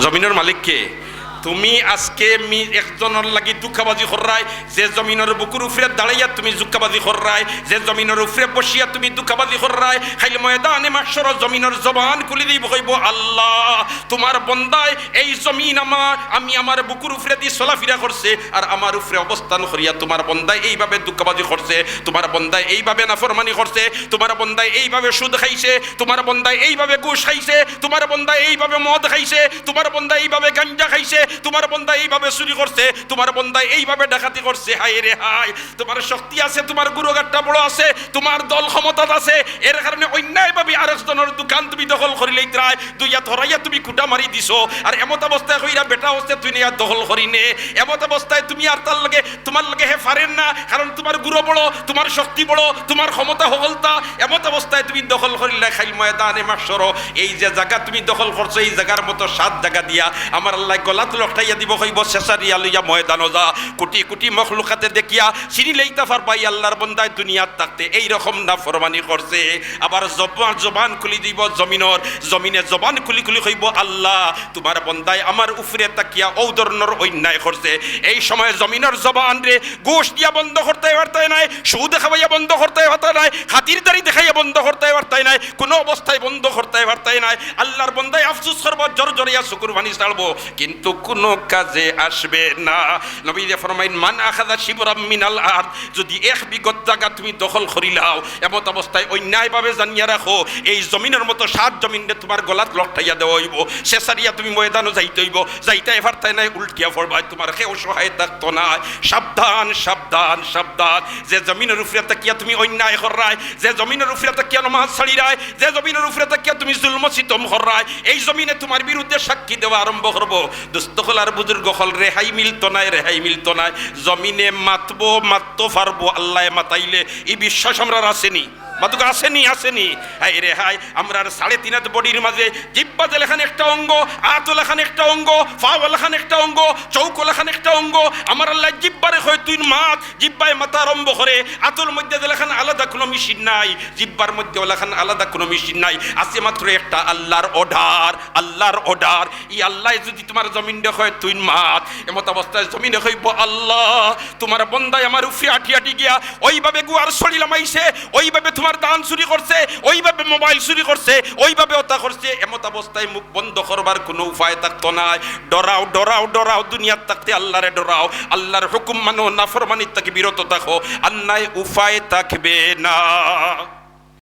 জমিনের মালিক কে? তুমি আজকে একজনের লাগি দুঃখাবাজি কররাই, যে জমিনের বুকুর উপরে দাঁড়াইয়া তুমি দুঃখাবাজি কররাই, যে জমিনের উপরে বসিয়া তুমি দুঃখাবাজি কররাই, খাইলে ময়দানে মাশর জমিনের জবান খুলে দিব, কইব আল্লাহ তোমার বন্দায় এই জমিন আমি আমার বুকুর উপরে দিয়ে চলাফেরা করছে, আর আমার উপরে অবস্থান করিয়া তোমার বন্দায় এইভাবে দুঃখাবাজি করছে, তোমার বন্দায় এইভাবে নাফরমানি করছে, তোমার বন্দায় এইভাবে সুদ খাইছে, তোমার বন্দায় এইভাবে ঘুষ খাইছে, তোমার বন্দায় এইভাবে মদ খাইছে, তোমার বন্দায় এইভাবে গাঞ্জা খাইছে, তোমার বন্দা এইভাবে চুরি করছে, তোমার বন্দা এইভাবে ডাকাতি করছে। হায় রে হায়, তোমার শক্তি আছে, তোমার গুরুগারটা বড় আছে, তোমার দল ক্ষমতা আছে, এর কারণে অন্যায়ভাবে আরেকজনের দোকান তুমি দখল করিলেই ত্রায় দুইয়া ধরাইয়া তুমি কুটা মারি দিছো, আর এমত অবস্থায় কইরা বেটা হচ্ছে তুই নিয়ে দখল করি নে, এমত অবস্থায় তুমি আর তার লাগে তোমার লাগে হে পারেন না, কারণ তোমার গুরু বড়, তোমার শক্তি বড়, তোমার ক্ষমতা হগলতা, এমত অবস্থায় তুমি দখল করিলে খাইল ময়দানে মাশর এই যে জায়গা তুমি দখল করছো, এই জায়গার মতো 7 জায়গা দিয়া আমার আল্লাহ গলাত লটাইয়া দিব, কইব শেষারিয়া লইয়া ময়দানো যা, কোটি কোটি মখলুকাতে দেখিয়া চিনি লইতে পারবাই আল্লাহর বন্দায় দুনিয়াত থাকতে এইরকম নাফরমানি করছে। আবার জবান খুলি দিব জমিনে জবান খুলি খুলি কইব আল্লাহ তোমার বন্দায় আমার উপরে তাকিয়া ও ধরনের অন্যায় করছে। এই সময় জমিনের জবান রে গোশ দিয়া বন্ধ করতে পারতাই নাই, সুদ খাওয়াইয়া বন্ধ করতে পারতাই নাই, খাতিরদারি দেখাইয়া বন্ধ করতে পারতাই নাই, কোনো অবস্থায় বন্ধ করতে পারতাই নাই। আল্লাহর বন্দায় আফসোস করব, জোর জোরিয়া শুকুর বাণী ছাড়বো, কিন্তু কোনো কাজে আসবে না। নবী ফরমাইন মান আখাযা শিবরাম মিনাল আরদ, যদি 1 বিঘত জায়গা তুমি দখল করিলাও, এমত অবস্থায় অন্যায়ভাবে জানিয়া রাখো এই জমিনের মতো 7 জমিনে তোমার গলাত লটাইয়া দেওয়া হইব, শেষারিয়া তুমি ময়দানও যাইতে হইব, যাইতে এফারতাই নাই উল্টিয়া পড়বাই, তোমার কেউ সহায় থাকতো না। সাবধান সাবধান সাবধান, যে জমিনের উপরে তাকিয়া তুমি অন্যায় কররাই, যে জমিনের উপরে তাকিয়া নামাজ ছাড়িরাই, যে জমিনের উপরে তাকিয়া তুমি জুলম সিতম কররাই, এই জমিনে তোমার বিরুদ্ধে সাক্ষী দেওয়া আরম্ভ করবো। দুস্থকল আর বুজুর্গ হল রেহাই মিলতো নাই, রেহাই মিলতো নাই, জমিনে মাততে পারবো আল্লাহ মাতাইলে, এই বিশ্বাস আমরা আসেনি, মাতুক আসেনি আসেনি। হাই রে হাই, আমরা 3.5 হাত বডির মাঝে জিব্বা লেখান একটা অঙ্গ, আত লেখান একটা অঙ্গ, ফাও লেখান একটা অঙ্গ, চৌক লেখান একটা অঙ্গ। আমার আল্লাহ জিব্বারে হয় তুই মাত, জিব্বায় মাথা আরম্ভ করে, আতুর মধ্যে লেখান আলাদা কোনো মেশিন নাই, জিব্বার মধ্যে লেখান আলাদা কোনো মেশিন নাই, আছে মাত্র একটা আল্লাহর অর্ডার, আল্লাহর অর্ডার। এই আল্লাহ যদি তোমার জমিন হয় তুই মাত, এমত অবস্থায় জমিনে হইব আল্লাহ তোমার বন্দায় আমার উফরে আটি আটি গিয়া ওইভাবে গুয়ার শরীর মাইছে, ওইভাবে তোমার দান চুরি করছে, ওইভাবে মোবাইল চুরি করছে, ওইভাবে ওটা করছে, এমত অবস্থায় মুখ বন্ধ করবার কোনো উপায় থাকতো না। ডরাও ডরাও ডরাও, দুনিয়ার থাকতে আল্লাহরে ডরাও, আল্লাহর হুকুম মানো, নাফরমানির থেকে বিরত থাকো, অন্যায় উপায় থাকবে না।